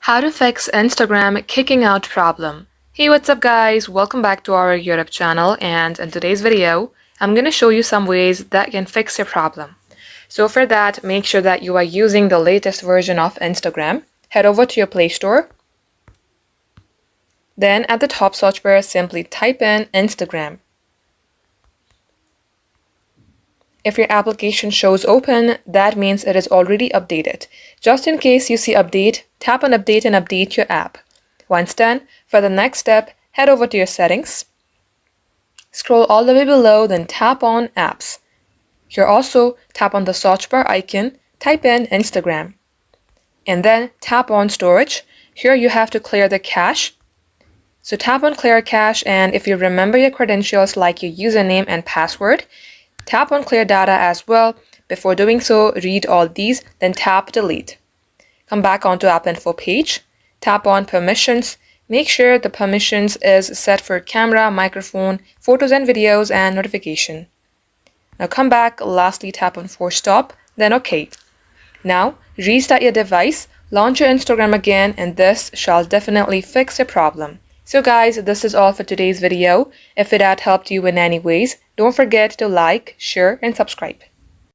How to fix Instagram kicking out problem. Hey, what's up guys? Welcome back to our YouTube channel, and in today's video, I'm going to show you some ways that can fix your problem. So for that, make sure that you are using the latest version of Instagram. Head over to your Play Store. Then at the top search bar, simply type in Instagram. If your application shows open, that means it is already updated. Just in case you see update, tap on update and update your app. Once done, for the next step, head over to your settings. Scroll all the way below, then tap on apps. Here also, tap on the search bar icon, type in Instagram. And then tap on storage. Here you have to clear the cache. So tap on clear cache, and if you remember your credentials like your username and password, tap on clear data as well. Before doing so, read all these, then tap delete. Come back onto app info page, tap on permissions. Make sure the permissions is set for camera, microphone, photos and videos, and notification. Now come back, lastly tap on force stop, then OK. Now restart your device, launch your Instagram again, and this shall definitely fix your problem. So guys, this is all for today's video. If it had helped you in any ways, don't forget to like, share, and subscribe.